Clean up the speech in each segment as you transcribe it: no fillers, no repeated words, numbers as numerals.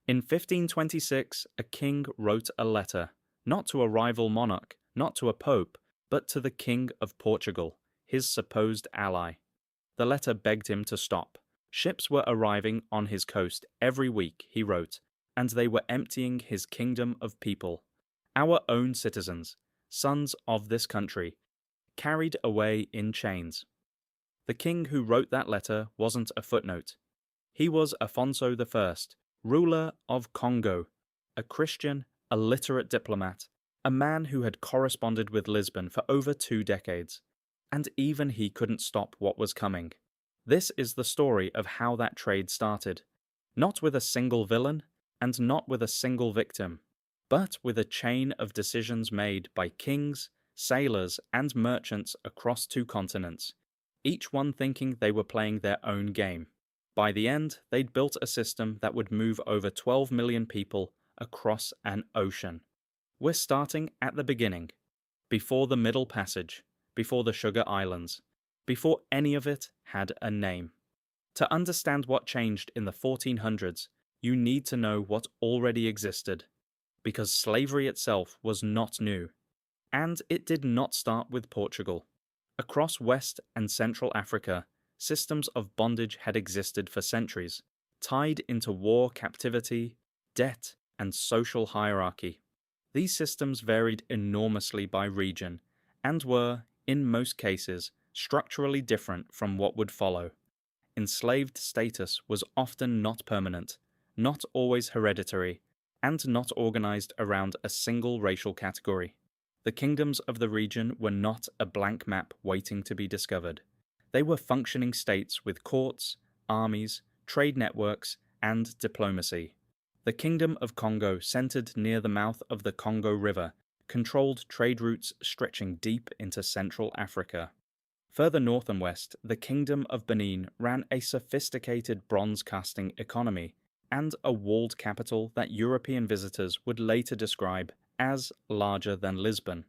In 1526, a king wrote a letter, not to a rival monarch, not to a pope, but to the King of Portugal, his supposed ally. The letter begged him to stop. Ships were arriving on his coast every week, he wrote, and they were emptying his kingdom of people. Our own citizens, sons of this country, carried away in chains. The king who wrote that letter wasn't a footnote. He was Afonso I, ruler of Congo, a Christian, illiterate diplomat, a man who had corresponded with Lisbon for over 2 decades, and even he couldn't stop what was coming. This is the story of how that trade started, not with a single villain, and not with a single victim, but with a chain of decisions made by kings, sailors, and merchants across 2 continents, each one thinking they were playing their own game. By the end, they'd built a system that would move over 12 million people across an ocean. We're starting at the beginning, before the Middle Passage, before the Sugar Islands, before any of it had a name. To understand what changed in the 1400s, you need to know what already existed, because slavery itself was not new, and it did not start with Portugal. Across West and Central Africa, systems of bondage had existed for centuries, tied into war, captivity, debt, and social hierarchy. These systems varied enormously by region, and were, in most cases, structurally different from what would follow. Enslaved status was often not permanent, not always hereditary, and not organized around a single racial category. The kingdoms of the region were not a blank map waiting to be discovered. They were functioning states with courts, armies, trade networks, and diplomacy. The Kingdom of Congo, centered near the mouth of the Congo River, controlled trade routes stretching deep into Central Africa. Further north and west, the Kingdom of Benin ran a sophisticated bronze-casting economy and a walled capital that European visitors would later describe as larger than Lisbon.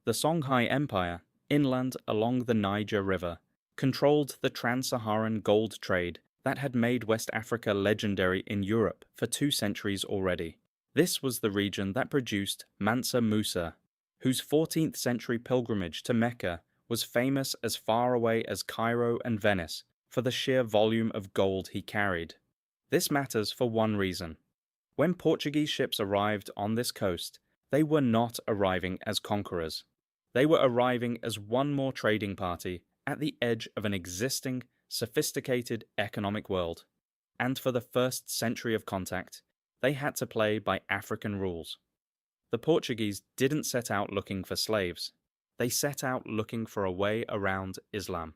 The Songhai Empire, inland along the Niger River, controlled the trans-Saharan gold trade that had made West Africa legendary in Europe for 2 centuries already. This was the region that produced Mansa Musa, whose 14th century pilgrimage to Mecca was famous as far away as Cairo and Venice for the sheer volume of gold he carried. This matters for one reason. When Portuguese ships arrived on this coast, they were not arriving as conquerors. They were arriving as one more trading party at the edge of an existing, sophisticated economic world. And for the first century of contact, they had to play by African rules. The Portuguese didn't set out looking for slaves. They set out looking for a way around Islam.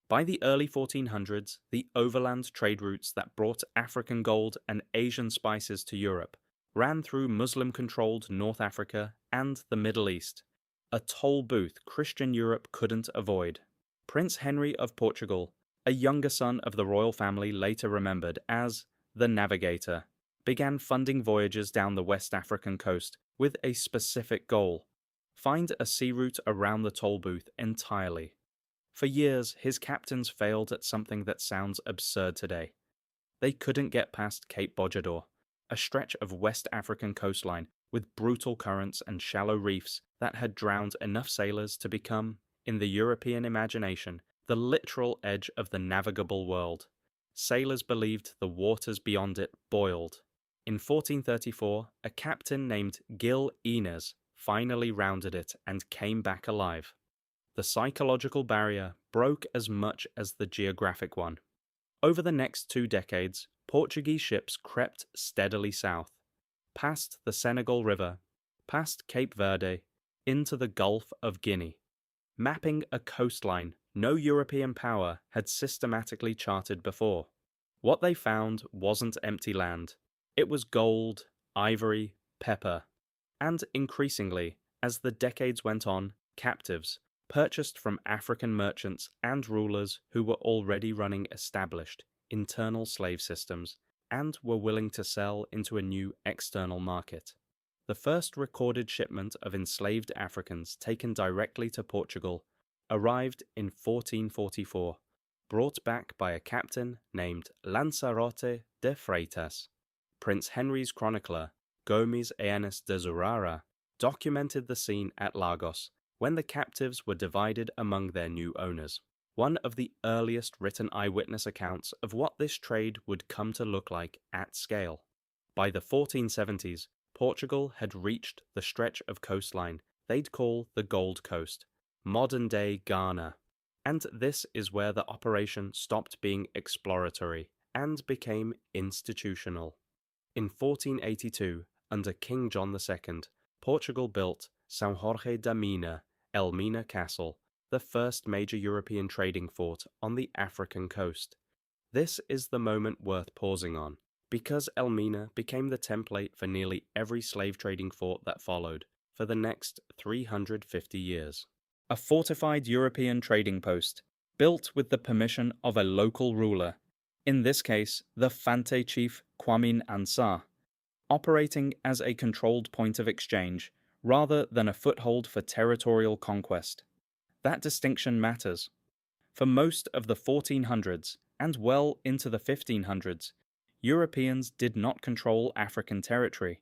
By the early 1400s, the overland trade routes that brought African gold and Asian spices to Europe ran through Muslim-controlled North Africa and the Middle East, a toll booth Christian Europe couldn't avoid. Prince Henry of Portugal, a younger son of the royal family later remembered as the Navigator, began funding voyages down the West African coast with a specific goal: find a sea route around the toll booth entirely. For years, his captains failed at something that sounds absurd today. They couldn't get past Cape Bojador, a stretch of West African coastline with brutal currents and shallow reefs that had drowned enough sailors to become, in the European imagination, the literal edge of the navigable world. Sailors believed the waters beyond it boiled. In 1434, a captain named Gil Inez finally rounded it and came back alive. The psychological barrier broke as much as the geographic one. Over the next 2 decades, Portuguese ships crept steadily south, past the Senegal River, past Cape Verde, into the Gulf of Guinea, mapping a coastline no European power had systematically charted before. What they found wasn't empty land. It was gold, ivory, pepper, and increasingly, as the decades went on, captives, purchased from African merchants and rulers who were already running established internal slave systems and were willing to sell into a new external market. The first recorded shipment of enslaved Africans taken directly to Portugal arrived in 1444, brought back by a captain named Lanzarote de Freitas. Prince Henry's chronicler, Gomes Eanes de Zurara, documented the scene at Lagos when the captives were divided among their new owners. One of the earliest written eyewitness accounts of what this trade would come to look like at scale. By the 1470s, Portugal had reached the stretch of coastline they'd call the Gold Coast, modern-day Ghana, and this is where the operation stopped being exploratory and became institutional. In 1482, under King John II, Portugal built São Jorge da Mina, Elmina Castle, the first major European trading fort on the African coast. This is the moment worth pausing on, because Elmina became the template for nearly every slave trading fort that followed for the next 350 years. A fortified European trading post, built with the permission of a local ruler, in this case the Fante chief Kwame Ansah, operating as a controlled point of exchange rather than a foothold for territorial conquest. That distinction matters. For most of the 1400s and well into the 1500s, Europeans did not control African territory.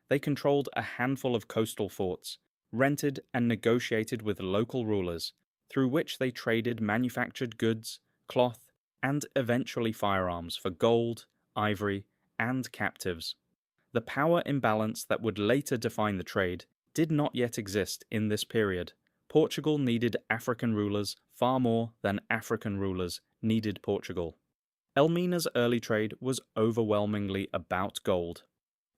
They controlled a handful of coastal forts, rented and negotiated with local rulers, through which they traded manufactured goods, cloth, and eventually firearms for gold, ivory, and captives. The power imbalance that would later define the trade did not yet exist in this period. Portugal needed African rulers far more than African rulers needed Portugal. Elmina's early trade was overwhelmingly about gold.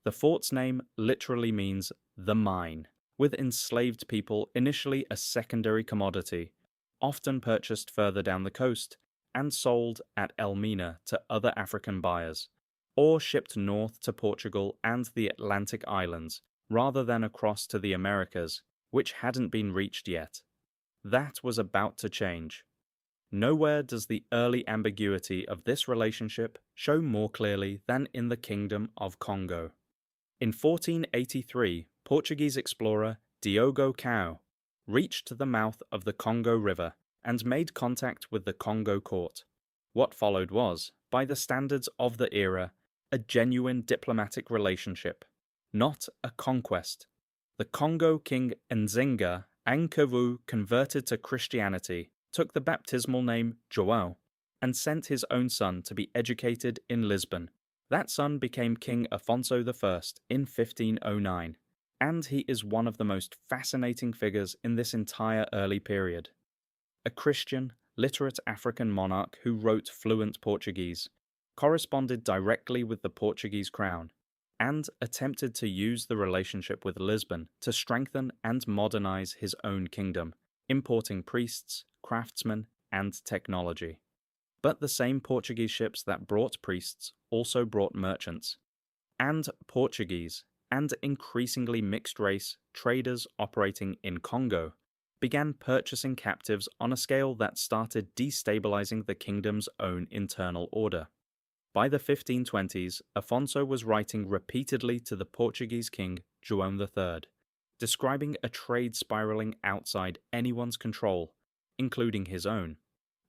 The fort's name literally means the mine, with enslaved people initially a secondary commodity, often purchased further down the coast and sold at Elmina to other African buyers, or shipped north to Portugal and the Atlantic Islands, rather than across to the Americas, which hadn't been reached yet. That was about to change. Nowhere does the early ambiguity of this relationship show more clearly than in the Kingdom of Congo. In 1483, Portuguese explorer Diogo Cao reached the mouth of the Congo River and made contact with the Congo court. What followed was, by the standards of the era, a genuine diplomatic relationship, not a conquest. The Congo king Nzinga Ankavu converted to Christianity, took the baptismal name João, and sent his own son to be educated in Lisbon. That son became King Afonso I in 1509, and he is one of the most fascinating figures in this entire early period. A Christian, literate African monarch who wrote fluent Portuguese, corresponded directly with the Portuguese crown, and attempted to use the relationship with Lisbon to strengthen and modernize his own kingdom, importing priests, craftsmen, and technology. But the same Portuguese ships that brought priests also brought merchants, and Portuguese, and increasingly mixed-race traders operating in Congo began purchasing captives on a scale that started destabilizing the kingdom's own internal order. By the 1520s, Afonso was writing repeatedly to the Portuguese king João III, describing a trade spiraling outside anyone's control, including his own.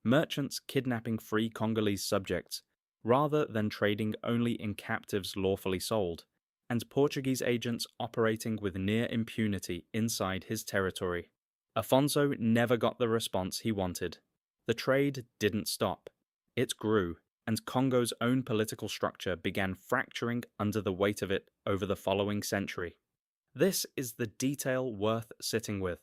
Merchants kidnapping free Congolese subjects, rather than trading only in captives lawfully sold, and Portuguese agents operating with near impunity inside his territory. Afonso never got the response he wanted. The trade didn't stop. It grew, and Congo's own political structure began fracturing under the weight of it over the following century. This is the detail worth sitting with.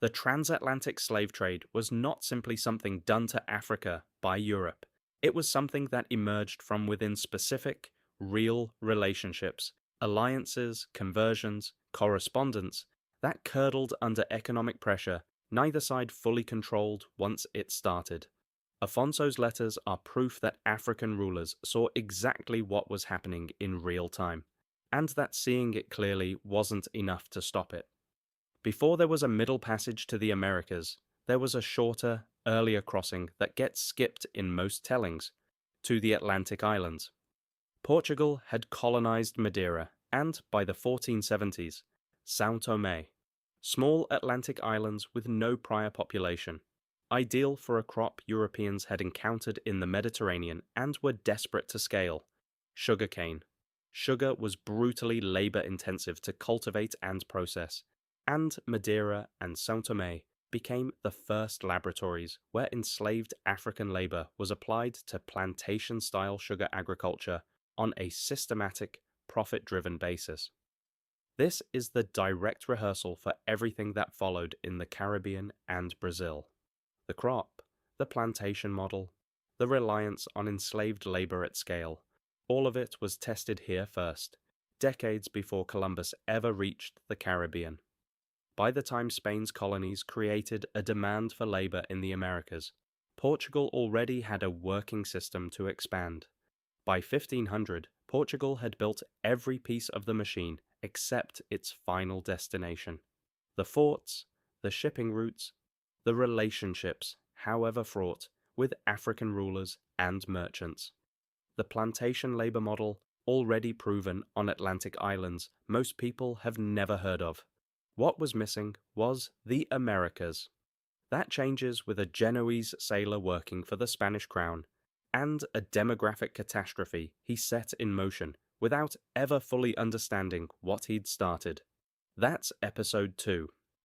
The transatlantic slave trade was not simply something done to Africa by Europe. It was something that emerged from within specific, real relationships, alliances, conversions, correspondence, that curdled under economic pressure, neither side fully controlled once it started. Afonso's letters are proof that African rulers saw exactly what was happening in real time, and that seeing it clearly wasn't enough to stop it. Before there was a middle passage to the Americas, there was a shorter, earlier crossing that gets skipped in most tellings, to the Atlantic Islands. Portugal had colonized Madeira and, by the 1470s, São Tomé, small Atlantic islands with no prior population, ideal for a crop Europeans had encountered in the Mediterranean and were desperate to scale: sugarcane. Sugar was brutally labor-intensive to cultivate and process, and Madeira and São Tomé became the first laboratories where enslaved African labor was applied to plantation-style sugar agriculture on a systematic, profit-driven basis. This is the direct rehearsal for everything that followed in the Caribbean and Brazil. The crop, the plantation model, the reliance on enslaved labor at scale, all of it was tested here first, decades before Columbus ever reached the Caribbean. By the time Spain's colonies created a demand for labor in the Americas, Portugal already had a working system to expand. By 1500, Portugal had built every piece of the machine except its final destination. The forts, the shipping routes, the relationships, however fraught, with African rulers and merchants. The plantation labor model, already proven on Atlantic islands, most people have never heard of. What was missing was the Americas. That changes with a Genoese sailor working for the Spanish crown, and a demographic catastrophe he set in motion without ever fully understanding what he'd started. That's episode 2.